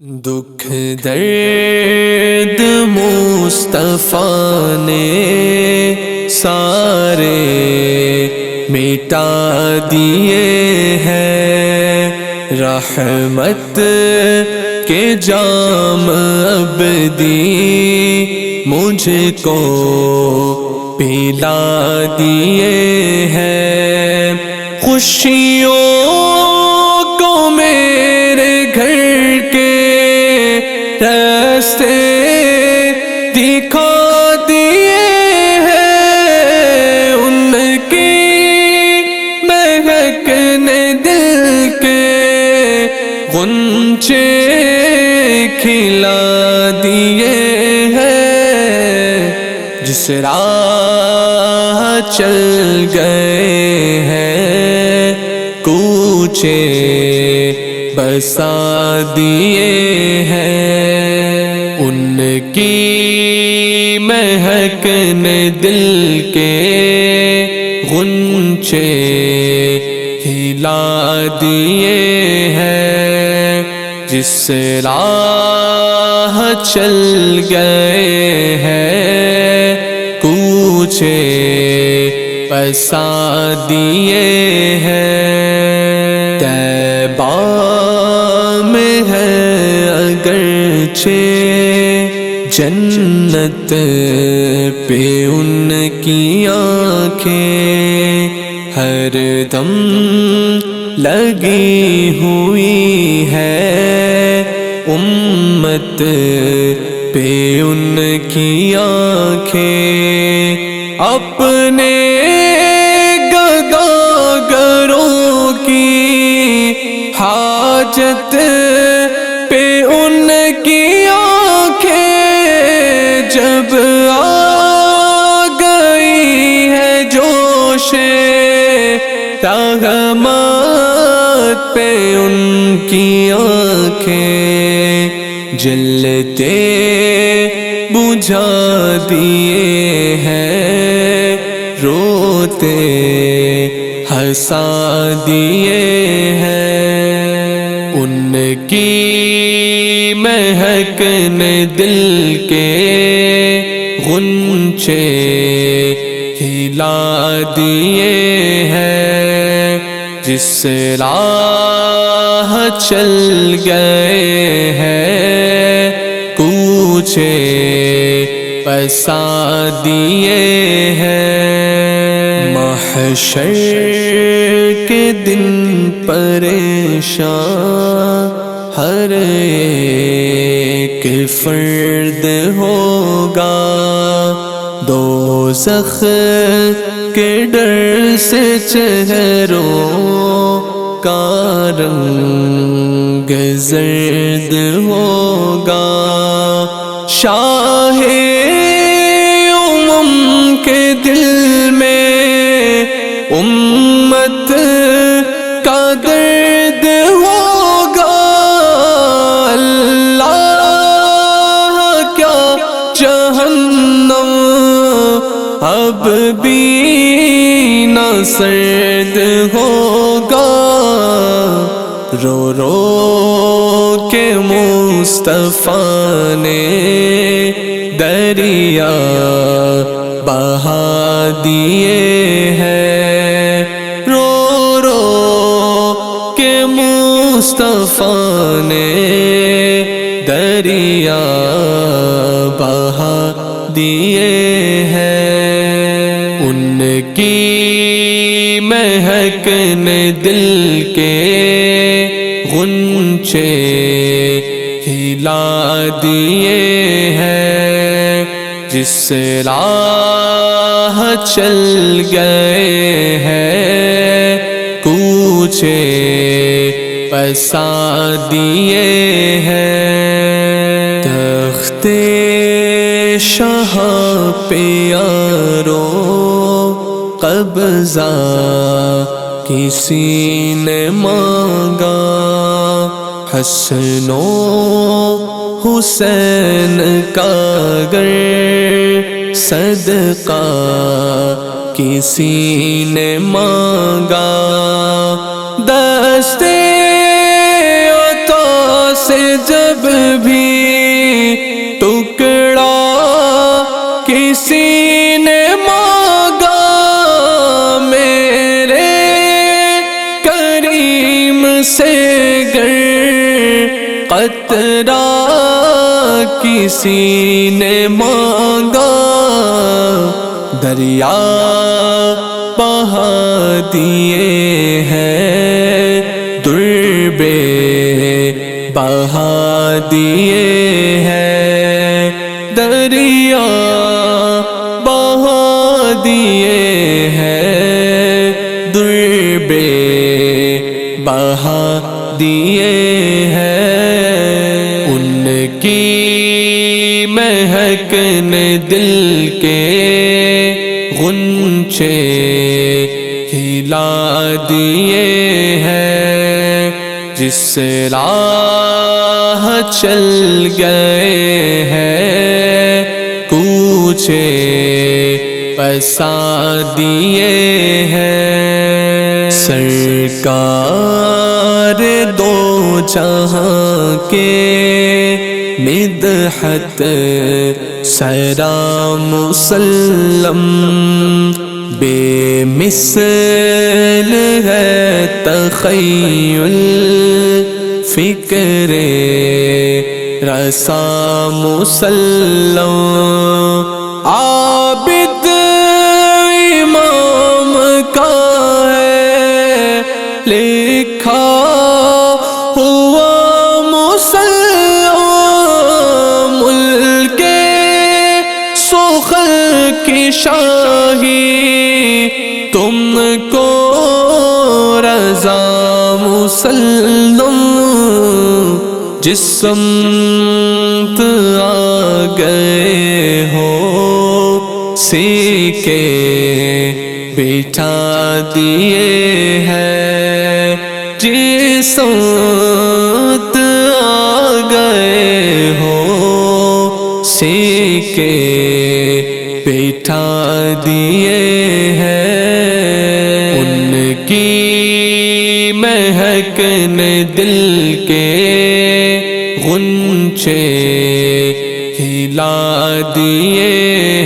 دکھ درد مصطفیٰ نے سارے مٹا دیے ہیں، رحمت کے جام اب دی مجھ کو پلا دیے ہیں، خوشیوں کو میرے گھر کے راستے دکھا دیے ہیں، ان کی مہک نے دل کے غنچے کھلا دیے ہیں، جس راہ چل گئے ہیں کوچے بسا دیے ہیں، ان کی مہک نے دل کے غنچے ہلا دیے ہیں، جس راہ چل گئے ہیں کوچے بسا دیے ہیں، طیبہ میں ہے اگرچہ جنت پہ ان کی آنکھیں ہر دم لگی ہوئی ہے، امت پہ ان کی آنکھیں اپنے گداگروں کی حاجت پہ ان کی آنکھیں جب آ گئی ہے جوش رحمت پہ ان کی آنکھیں جلتے بجھا دیے ہیں، روتے ہنسا دیے ہیں، ان کی مہک نے دل کے غنچے ہلا دیے ہیں، جس راہ چل گئے ہیں کوچے بسا دیے ہیں، محشر کے دن پریشان ہر ایک فرد ہوگا، دوزخ کے ڈر سے چہروں کا رنگ زرد ہوگا، شاہ امم کے دل میں امت کا درد ہوگا، اللہ کیا جہنم اب بھی نہ سرد ہوگا، رو رو کے مصطفیٰ نے دریا بہا دیے ہیں، رو رو کے مصطفیٰ نے دریا بہا دیے ہیں، ان کی مہک نے دل کے غنچے ہلا دیے ہیں، جس راہ چل گئے ہیں کوچے بسا دیے ہیں، تخت شاہ پہ یارو قبضہ کسی نے مانگا، حسن و حسین کا گر صدقہ کسی نے مانگا، دستے عطا سے جب بھی ٹکڑا کسی نے مانگا میرے کریم سے گر قطرہ کسی نے مانگا دریا بہا دیے ہیں دربے بہا دیے ہیں دریا بہا دیے ہیں دربے بہا دیے ہیں ان کی مہک نے دل کے غنچے ہلا دیے ہیں جس راہ چل گئے ہیں کوچے پسا دیے ہیں سرکار دو جہاں کے مدحت سرا مسلم بے مثل ہے تخیل فکر رسا مسلم عابد امام کا ہے لکھا ہوا مسلم ملک سخن کی شاہی تم کو رضا مسلم جس سمت آ گئے ہو سیکے بٹھا دیے ہیں جس سمت آ گئے ہو سیکے بٹھا دیے ہیں ان کی مہک نے دل کے غنچے ہلا دیے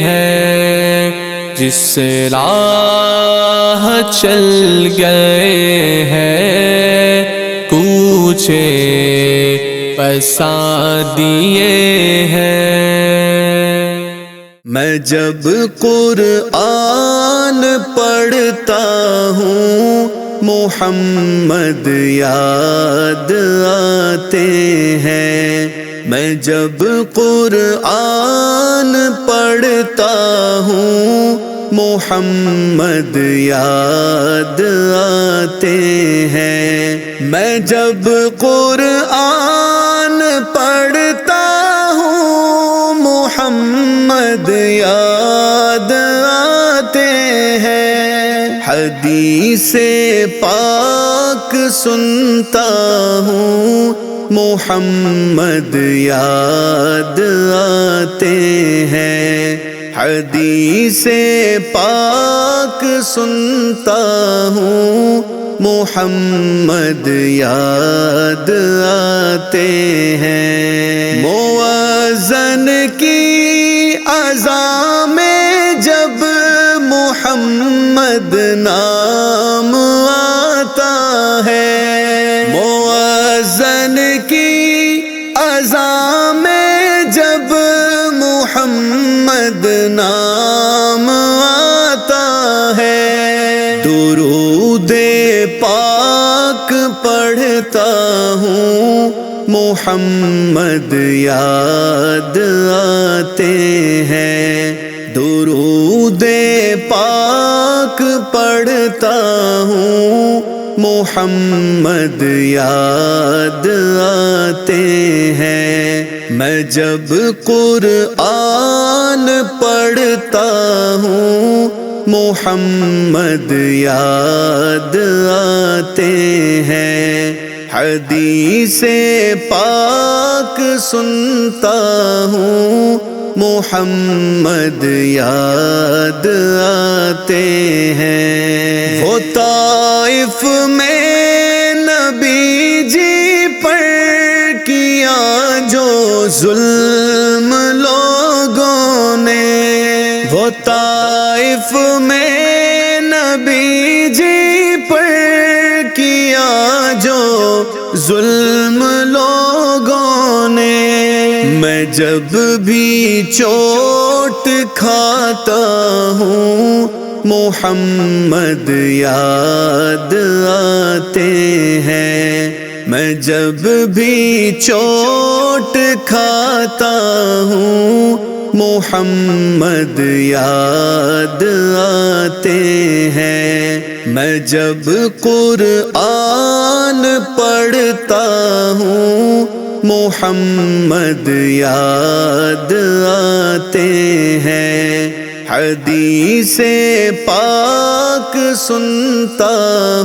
ہیں جس راہ چل گئے ہیں کوچے پسا دیے ہیں میں جب قرآن پڑھتا ہوں محمد یاد آتے ہیں میں جب قرآن پڑھتا ہوں محمد یاد آتے ہیں میں جب قرآن پڑھتا ہوں محمد یاد آتے ہیں حدیث پاک سنتا ہوں محمد یاد آتے ہیں حدیث پاک سنتا ہوں محمد یاد آتے ہیں مؤذن کی اذان میں جب محمد نام آتا ہے مؤذن کی اذان میں جب محمد نام آتا ہے درود پاک پڑھتا ہوں محمد یاد آتے ہیں درود پاک پڑھتا ہوں محمد یاد آتے ہیں میں جب قرآن پڑھتا ہوں محمد یاد آتے ہیں حدیث پاک سنتا ہوں محمد یاد آتے ہیں وہ طائف میں نبی جی پر کیا جو ظلم لوگوں نے، وہ طائف میں نبی جی پر کیا جو ظلم لوگوں نے۔ میں جب بھی چوٹ کھاتا ہوں محمد یاد آتے ہیں، میں جب بھی چوٹ کھاتا ہوں محمد یاد آتے ہیں، میں جب قرآن پڑھتا ہوں محمد یاد آتے ہیں، حدیث پاک سنتا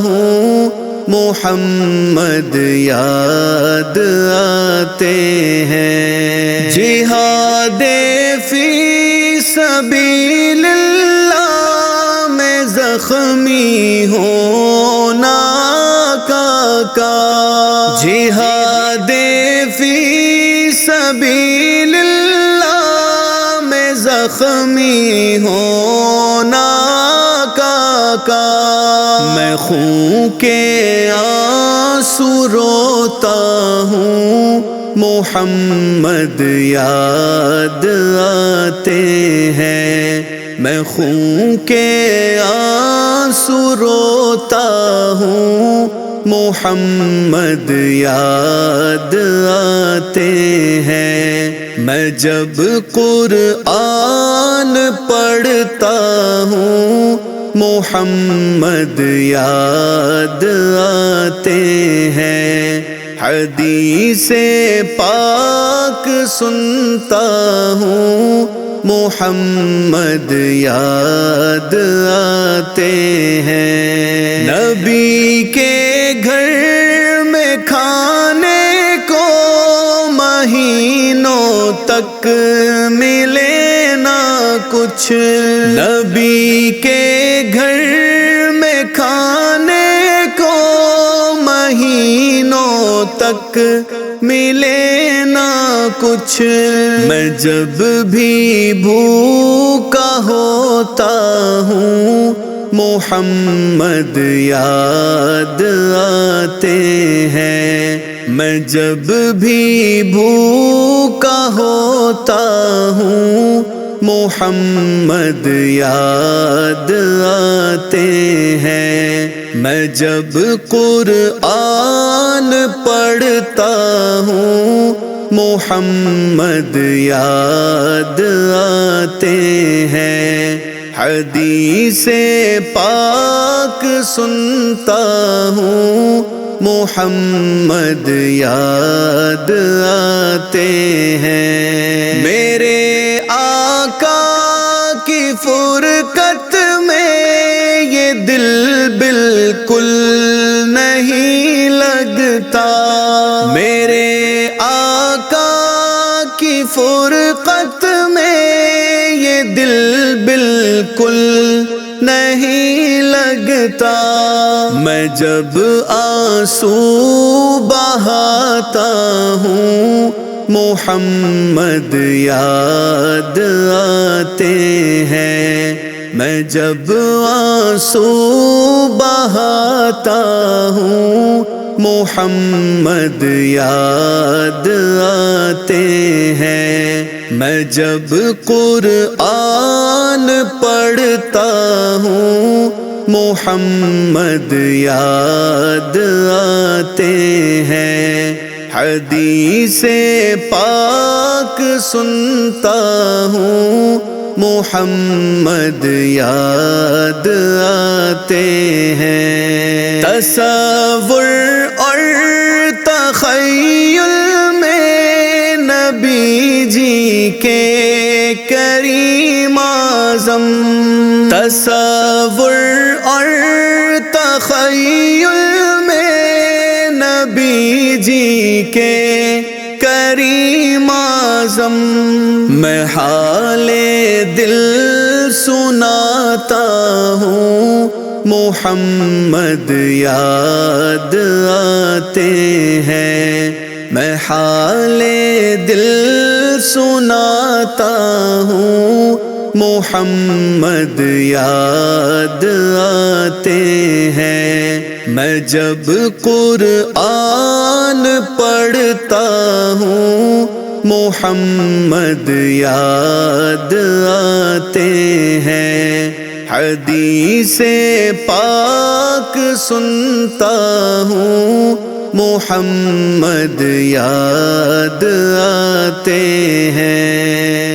ہوں محمد یاد آتے ہیں۔ جہاد فی سبیل اللہ میں زخمی ہونا کا جہاد فی سبیل اللہ میں زخمی ہونا کا میں خون کے آنسو روتا ہوں محمد یاد آتے ہیں، میں خون کے آنسو روتا ہوں محمد یاد آتے ہیں، میں جب قرآن پڑھتا ہوں محمد یاد آتے ہیں، حدیث پاک سنتا ہوں محمد یاد آتے ہیں۔ نبی کے گھر میں کھانے کو مہینوں تک ملے نہ کچھ، نبی کے گھر میں کھانے کو مہینوں تک ملے نہ کچھ، میں جب بھی بھوکا ہوتا ہوں محمد یاد آتے ہیں، میں جب بھی بھوکا ہوتا ہوں محمد یاد آتے ہیں، میں جب قرآن پڑھتا ہوں محمد یاد آتے ہیں، حدیث پاک سنتا ہوں محمد یاد آتے ہیں۔ میرے آقا کی فرقت میں یہ دل بالکل نہیں لگتا، میرے آقا کی فرقت میں یہ دل بالکل نہیں لگتا، میں جب آنسو بہاتا ہوں محمد یاد آتے ہیں، میں جب آنسو بہاتا ہوں محمد یاد آتے ہیں، میں جب قرآن پڑھتا ہوں محمد یاد آتے ہیں، حدیث پاک سنتا ہوں محمد یاد آتے ہیں۔ تصور اور تخیل میں نبی جی کے کریم اعظم، تصور اور تخیل میں نبی جی کے کریم اعظم، میں حال دل سناتا ہوں محمد یاد آتے ہیں، میں حال دل سناتا ہوں، محمد یاد آتے ہیں۔ میں جب قرآن پڑھتا ہوں، محمد یاد آتے ہیں۔ حدیث پاک سنتا ہوں، محمد یاد آتے ہیں۔